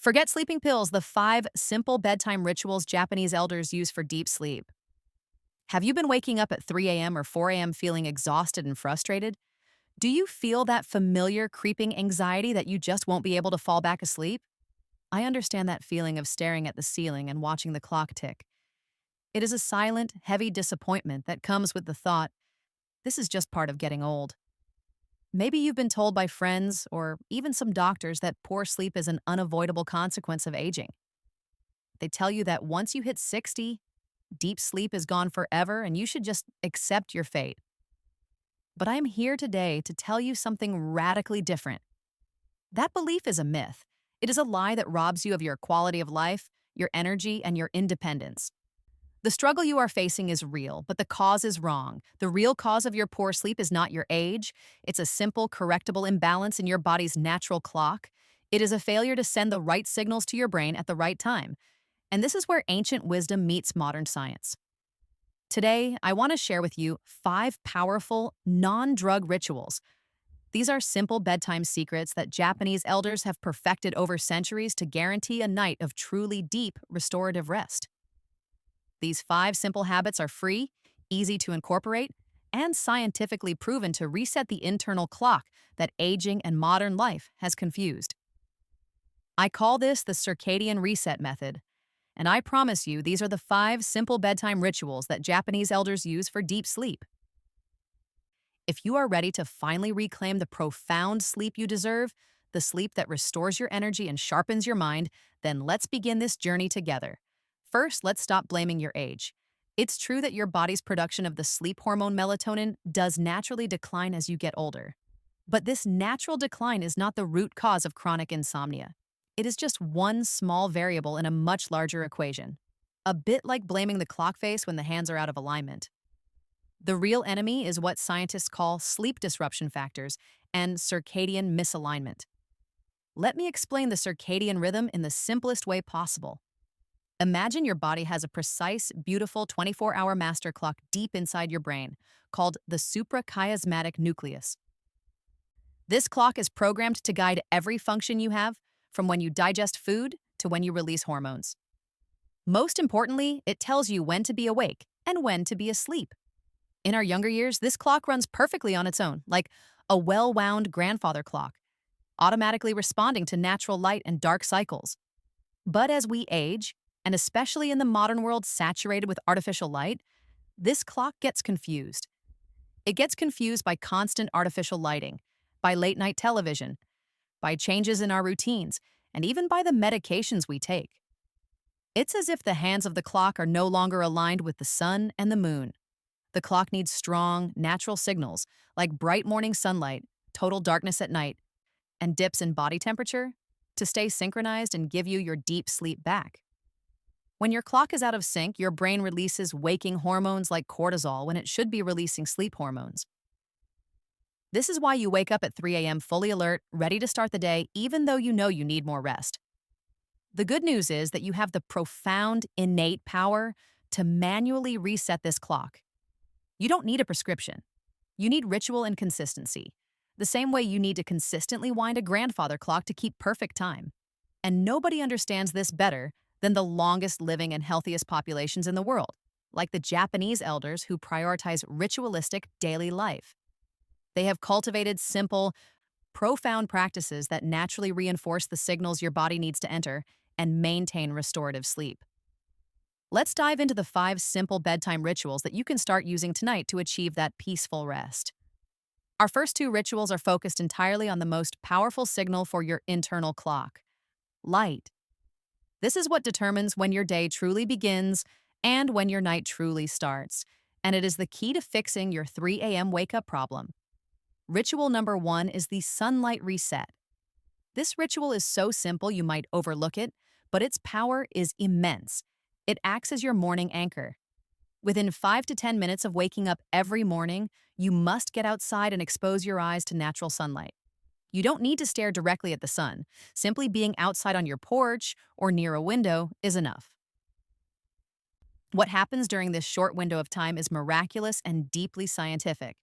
Forget sleeping pills, the 5 simple bedtime rituals Japanese elders use for deep sleep. Have you been waking up at 3 a.m. or 4 a.m. feeling exhausted and frustrated? Do you feel that familiar creeping anxiety that you just won't be able to fall back asleep? I understand that feeling of staring at the ceiling and watching the clock tick. It is a silent, heavy disappointment that comes with the thought, this is just part of getting old. Maybe you've been told by friends or even some doctors that poor sleep is an unavoidable consequence of aging. They tell you that once you hit 60, deep sleep is gone forever and you should just accept your fate. But I am here today to tell you something radically different. That belief is a myth. It is a lie that robs you of your quality of life, your energy, and your independence. The struggle you are facing is real, but the cause is wrong. The real cause of your poor sleep is not your age. It's a simple, correctable imbalance in your body's natural clock. It is a failure to send the right signals to your brain at the right time. And this is where ancient wisdom meets modern science. Today, I want to share with you 5 powerful, non-drug rituals. These are simple bedtime secrets that Japanese elders have perfected over centuries to guarantee a night of truly deep, restorative rest. These 5 simple habits are free, easy to incorporate, and scientifically proven to reset the internal clock that aging and modern life has confused. I call this the circadian reset method, and I promise you these are the 5 simple bedtime rituals that Japanese elders use for deep sleep. If you are ready to finally reclaim the profound sleep you deserve, the sleep that restores your energy and sharpens your mind, then let's begin this journey together. First, let's stop blaming your age. It's true that your body's production of the sleep hormone melatonin does naturally decline as you get older. But this natural decline is not the root cause of chronic insomnia. It is just one small variable in a much larger equation. A bit like blaming the clock face when the hands are out of alignment. The real enemy is what scientists call sleep disruption factors and circadian misalignment. Let me explain the circadian rhythm in the simplest way possible. Imagine your body has a precise, beautiful 24-hour master clock deep inside your brain, called the suprachiasmatic nucleus. This clock is programmed to guide every function you have, from when you digest food to when you release hormones. Most importantly, it tells you when to be awake and when to be asleep. In our younger years, this clock runs perfectly on its own, like a well-wound grandfather clock, automatically responding to natural light and dark cycles. But as we age, and especially in the modern world saturated with artificial light, this clock gets confused. It gets confused by constant artificial lighting, by late-night television, by changes in our routines, and even by the medications we take. It's as if the hands of the clock are no longer aligned with the sun and the moon. The clock needs strong, natural signals, like bright morning sunlight, total darkness at night, and dips in body temperature, to stay synchronized and give you your deep sleep back. When your clock is out of sync, your brain releases waking hormones like cortisol when it should be releasing sleep hormones. This is why you wake up at 3 a.m. fully alert, ready to start the day, even though you know you need more rest. The good news is that you have the profound, innate power to manually reset this clock. You don't need a prescription. You need ritual and consistency, the same way you need to consistently wind a grandfather clock to keep perfect time. And nobody understands this better than the longest living and healthiest populations in the world, like the Japanese elders who prioritize ritualistic daily life. They have cultivated simple, profound practices that naturally reinforce the signals your body needs to enter and maintain restorative sleep. Let's dive into the 5 simple bedtime rituals that you can start using tonight to achieve that peaceful rest. Our first 2 rituals are focused entirely on the most powerful signal for your internal clock: light. This is what determines when your day truly begins and when your night truly starts, and it is the key to fixing your 3 a.m. wake-up problem. Ritual number 1 is the sunlight reset. This ritual is so simple you might overlook it, but its power is immense. It acts as your morning anchor. Within 5 to 10 minutes of waking up every morning, you must get outside and expose your eyes to natural sunlight. You don't need to stare directly at the sun. Simply being outside on your porch or near a window is enough. What happens during this short window of time is miraculous and deeply scientific.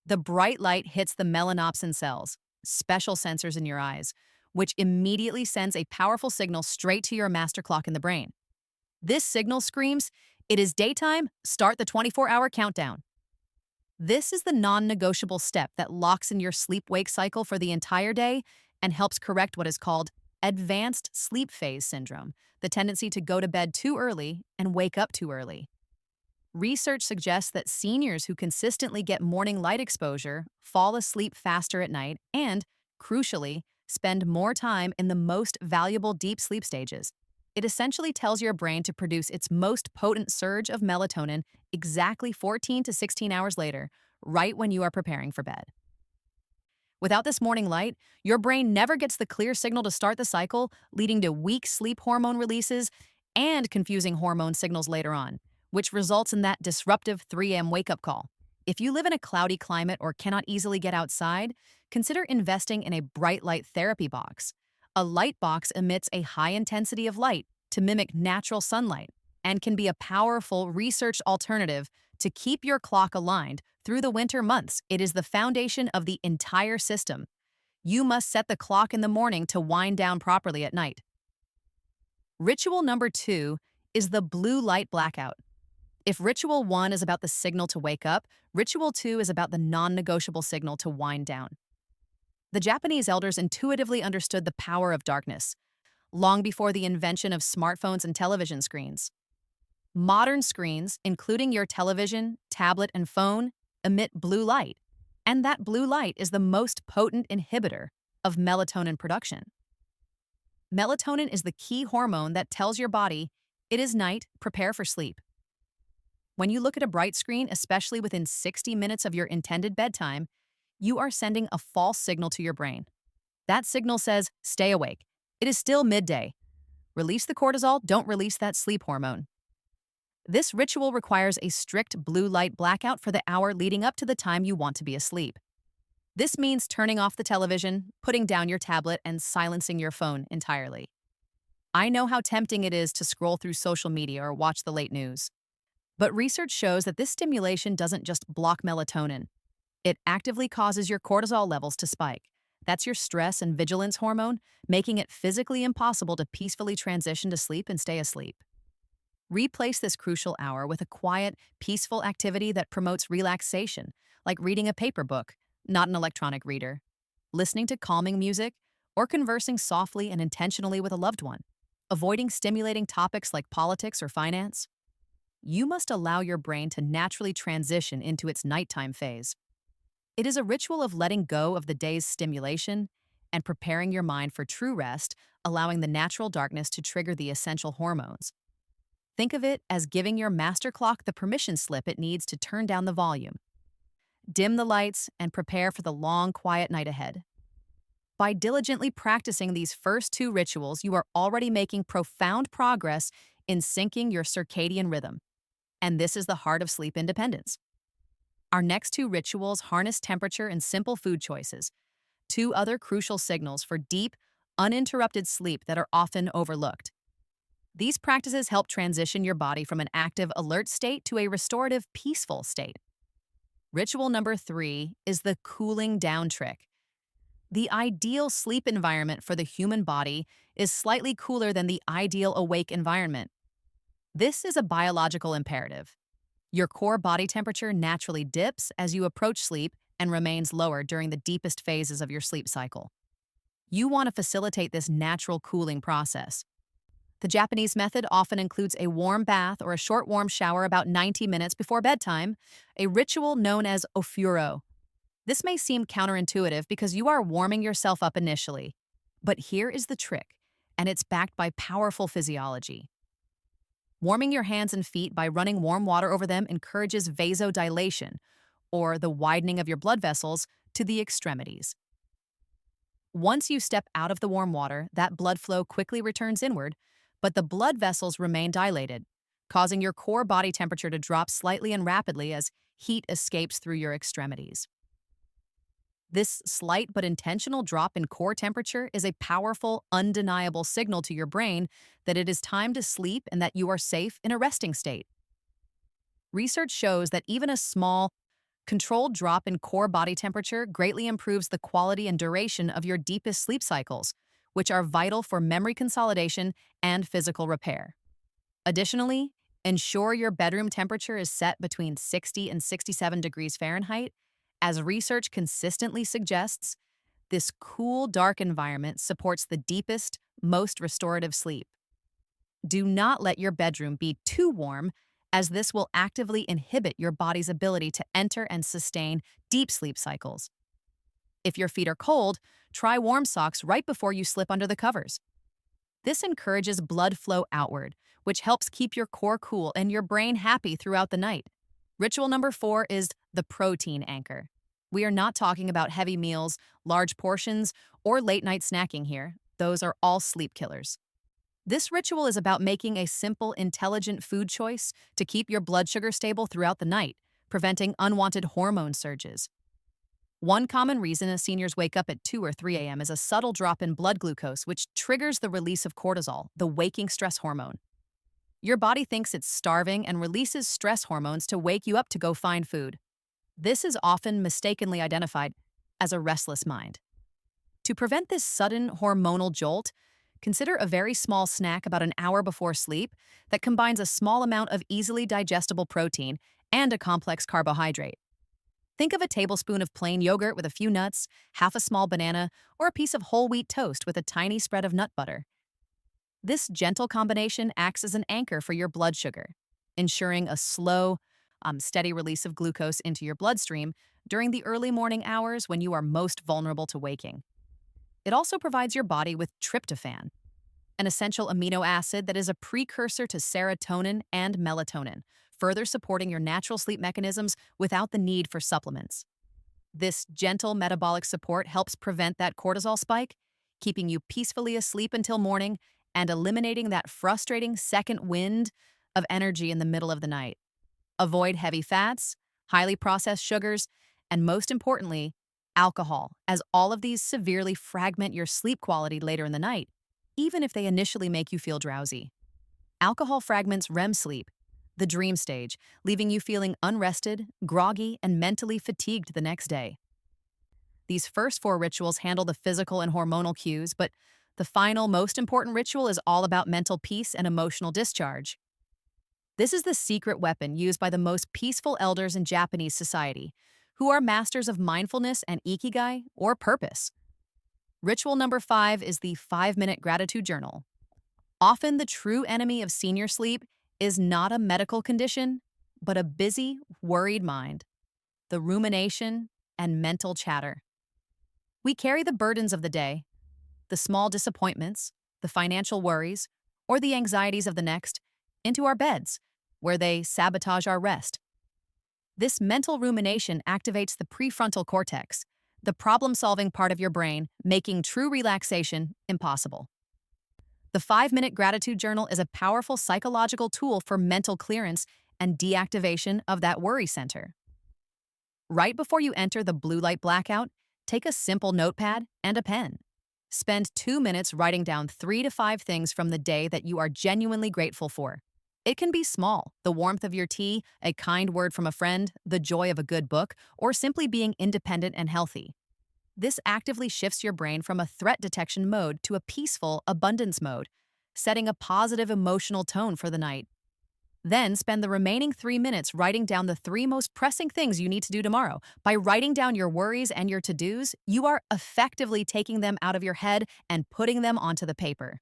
The bright light hits the melanopsin cells, special sensors in your eyes, which immediately sends a powerful signal straight to your master clock in the brain. This signal screams, "It is daytime, start the 24-hour countdown." This is the non-negotiable step that locks in your sleep-wake cycle for the entire day and helps correct what is called advanced sleep phase syndrome, the tendency to go to bed too early and wake up too early. Research suggests that seniors who consistently get morning light exposure fall asleep faster at night and, crucially, spend more time in the most valuable deep sleep stages. It essentially tells your brain to produce its most potent surge of melatonin exactly 14 to 16 hours later, right when you are preparing for bed. Without this morning light, your brain never gets the clear signal to start the cycle, leading to weak sleep hormone releases and confusing hormone signals later on, which results in that disruptive 3 a.m. wake-up call. If you live in a cloudy climate or cannot easily get outside, consider investing in a bright light therapy box. A light box emits a high intensity of light to mimic natural sunlight and can be a powerful researched alternative to keep your clock aligned through the winter months. It is the foundation of the entire system. You must set the clock in the morning to wind down properly at night. Ritual number 2 is the blue light blackout. If ritual 1 is about the signal to wake up, ritual 2 is about the non-negotiable signal to wind down. The Japanese elders intuitively understood the power of darkness, long before the invention of smartphones and television screens. Modern screens, including your television, tablet, and phone, emit blue light, and that blue light is the most potent inhibitor of melatonin production. Melatonin is the key hormone that tells your body, "It is night, prepare for sleep." When you look at a bright screen, especially within 60 minutes of your intended bedtime, you are sending a false signal to your brain. That signal says, "Stay awake. It is still midday. Release the cortisol, don't release that sleep hormone." This ritual requires a strict blue light blackout for the hour leading up to the time you want to be asleep. This means turning off the television, putting down your tablet, and silencing your phone entirely. I know how tempting it is to scroll through social media or watch the late news. But research shows that this stimulation doesn't just block melatonin. It actively causes your cortisol levels to spike. That's your stress and vigilance hormone, making it physically impossible to peacefully transition to sleep and stay asleep. Replace this crucial hour with a quiet, peaceful activity that promotes relaxation, like reading a paper book, not an electronic reader, listening to calming music, or conversing softly and intentionally with a loved one, avoiding stimulating topics like politics or finance. You must allow your brain to naturally transition into its nighttime phase. It is a ritual of letting go of the day's stimulation and preparing your mind for true rest, allowing the natural darkness to trigger the essential hormones. Think of it as giving your master clock the permission slip it needs to turn down the volume. Dim the lights and prepare for the long, quiet night ahead. By diligently practicing these first 2 rituals, you are already making profound progress in syncing your circadian rhythm. And this is the heart of sleep independence. Our next 2 rituals harness temperature and simple food choices, 2 other crucial signals for deep, uninterrupted sleep that are often overlooked. These practices help transition your body from an active, alert state to a restorative, peaceful state. Ritual number 3 is the cooling down trick. The ideal sleep environment for the human body is slightly cooler than the ideal awake environment. This is a biological imperative. Your core body temperature naturally dips as you approach sleep and remains lower during the deepest phases of your sleep cycle. You want to facilitate this natural cooling process. The Japanese method often includes a warm bath or a short warm shower about 90 minutes before bedtime, a ritual known as ofuro. This may seem counterintuitive because you are warming yourself up initially. But here is the trick, and it's backed by powerful physiology. Warming your hands and feet by running warm water over them encourages vasodilation, or the widening of your blood vessels, to the extremities. Once you step out of the warm water, that blood flow quickly returns inward, but the blood vessels remain dilated, causing your core body temperature to drop slightly and rapidly as heat escapes through your extremities. This slight but intentional drop in core temperature is a powerful, undeniable signal to your brain that it is time to sleep and that you are safe in a resting state. Research shows that even a small, controlled drop in core body temperature greatly improves the quality and duration of your deepest sleep cycles, which are vital for memory consolidation and physical repair. Additionally, ensure your bedroom temperature is set between 60 and 67 degrees Fahrenheit. As research consistently suggests, this cool, dark environment supports the deepest, most restorative sleep. Do not let your bedroom be too warm, as this will actively inhibit your body's ability to enter and sustain deep sleep cycles. If your feet are cold, try warm socks right before you slip under the covers. This encourages blood flow outward, which helps keep your core cool and your brain happy throughout the night. Ritual number 4 is the protein anchor. We are not talking about heavy meals, large portions, or late night snacking here. Those are all sleep killers. This ritual is about making a simple, intelligent food choice to keep your blood sugar stable throughout the night, preventing unwanted hormone surges. One common reason as seniors wake up at 2 or 3 a.m. is a subtle drop in blood glucose, which triggers the release of cortisol, the waking stress hormone. Your body thinks it's starving and releases stress hormones to wake you up to go find food. This is often mistakenly identified as a restless mind. To prevent this sudden hormonal jolt, consider a very small snack about an hour before sleep that combines a small amount of easily digestible protein and a complex carbohydrate. Think of a tablespoon of plain yogurt with a few nuts, half a small banana, or a piece of whole wheat toast with a tiny spread of nut butter. This gentle combination acts as an anchor for your blood sugar, ensuring a slow, steady release of glucose into your bloodstream during the early morning hours when you are most vulnerable to waking. It also provides your body with tryptophan, an essential amino acid that is a precursor to serotonin and melatonin, further supporting your natural sleep mechanisms without the need for supplements. This gentle metabolic support helps prevent that cortisol spike, keeping you peacefully asleep until morning and eliminating that frustrating second wind of energy in the middle of the night. Avoid heavy fats, highly processed sugars, and most importantly, alcohol, as all of these severely fragment your sleep quality later in the night, even if they initially make you feel drowsy. Alcohol fragments REM sleep, the dream stage, leaving you feeling unrested, groggy, and mentally fatigued the next day. These first 4 rituals handle the physical and hormonal cues, but the final, most important ritual is all about mental peace and emotional discharge. This is the secret weapon used by the most peaceful elders in Japanese society, who are masters of mindfulness and ikigai, or purpose. Ritual number 5 is the 5-minute gratitude journal. Often the true enemy of senior sleep is not a medical condition, but a busy, worried mind, the rumination and mental chatter. We carry the burdens of the day, the small disappointments, the financial worries, or the anxieties of the next, into our beds, where they sabotage our rest. This mental rumination activates the prefrontal cortex, the problem-solving part of your brain, making true relaxation impossible. The 5-minute gratitude journal is a powerful psychological tool for mental clearance and deactivation of that worry center. Right before you enter the blue light blackout, take a simple notepad and a pen. Spend 2 minutes writing down 3 to 5 things from the day that you are genuinely grateful for. It can be small, the warmth of your tea, a kind word from a friend, the joy of a good book, or simply being independent and healthy. This actively shifts your brain from a threat detection mode to a peaceful abundance mode, setting a positive emotional tone for the night. Then spend the remaining 3 minutes writing down the 3 most pressing things you need to do tomorrow. By writing down your worries and your to-dos, you are effectively taking them out of your head and putting them onto the paper.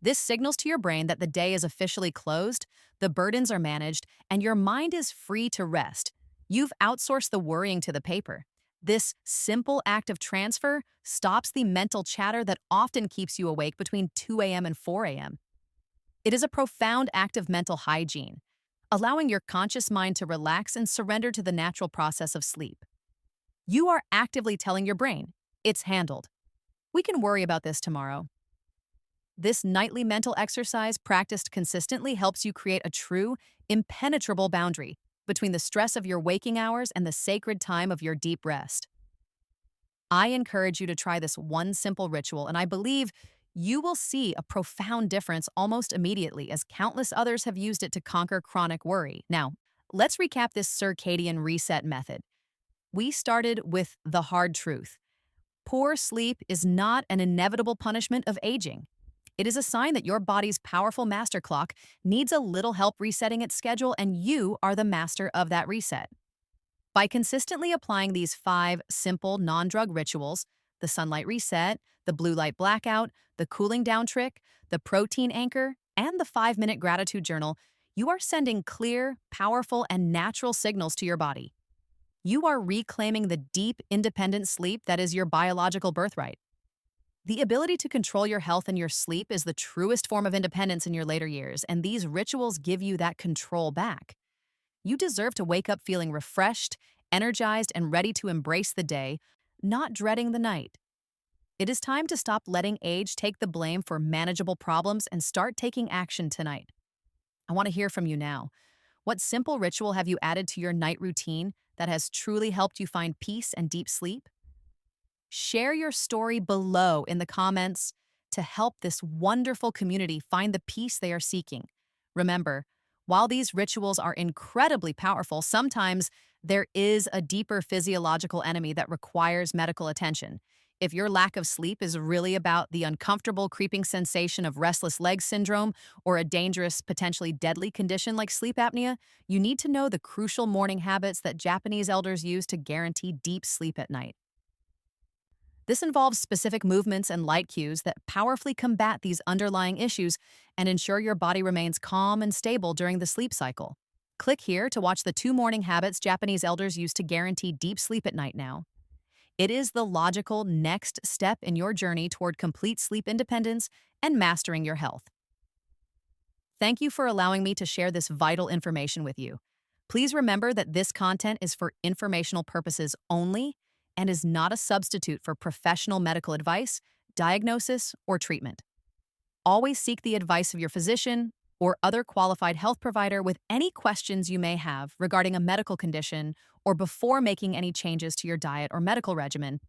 This signals to your brain that the day is officially closed, the burdens are managed, and your mind is free to rest. You've outsourced the worrying to the paper. This simple act of transfer stops the mental chatter that often keeps you awake between 2 a.m. and 4 a.m. It is a profound act of mental hygiene, allowing your conscious mind to relax and surrender to the natural process of sleep. You are actively telling your brain, it's handled. We can worry about this tomorrow. This nightly mental exercise practiced consistently helps you create a true, impenetrable boundary between the stress of your waking hours and the sacred time of your deep rest. I encourage you to try this one simple ritual, and I believe you will see a profound difference almost immediately, as countless others have used it to conquer chronic worry. Now, let's recap this circadian reset method. We started with the hard truth. Poor sleep is not an inevitable punishment of aging. It is a sign that your body's powerful master clock needs a little help resetting its schedule, and you are the master of that reset. By consistently applying these 5 simple non-drug rituals, the sunlight reset, the blue light blackout, the cooling down trick, the protein anchor, and the 5-minute gratitude journal, you are sending clear, powerful, and natural signals to your body. You are reclaiming the deep, independent sleep that is your biological birthright. The ability to control your health and your sleep is the truest form of independence in your later years, and these rituals give you that control back. You deserve to wake up feeling refreshed, energized, and ready to embrace the day, not dreading the night. It is time to stop letting age take the blame for manageable problems and start taking action tonight. I want to hear from you now. What simple ritual have you added to your night routine that has truly helped you find peace and deep sleep? Share your story below in the comments to help this wonderful community find the peace they are seeking. Remember, while these rituals are incredibly powerful, sometimes there is a deeper physiological enemy that requires medical attention. If your lack of sleep is really about the uncomfortable creeping sensation of restless leg syndrome or a dangerous, potentially deadly condition like sleep apnea, you need to know the crucial morning habits that Japanese elders use to guarantee deep sleep at night. This involves specific movements and light cues that powerfully combat these underlying issues and ensure your body remains calm and stable during the sleep cycle. Click here to watch the 2 morning habits Japanese elders use to guarantee deep sleep at night now. It is the logical next step in your journey toward complete sleep independence and mastering your health. Thank you for allowing me to share this vital information with you. Please remember that this content is for informational purposes only and is not a substitute for professional medical advice, diagnosis, or treatment. Always seek the advice of your physician or other qualified health provider with any questions you may have regarding a medical condition or before making any changes to your diet or medical regimen.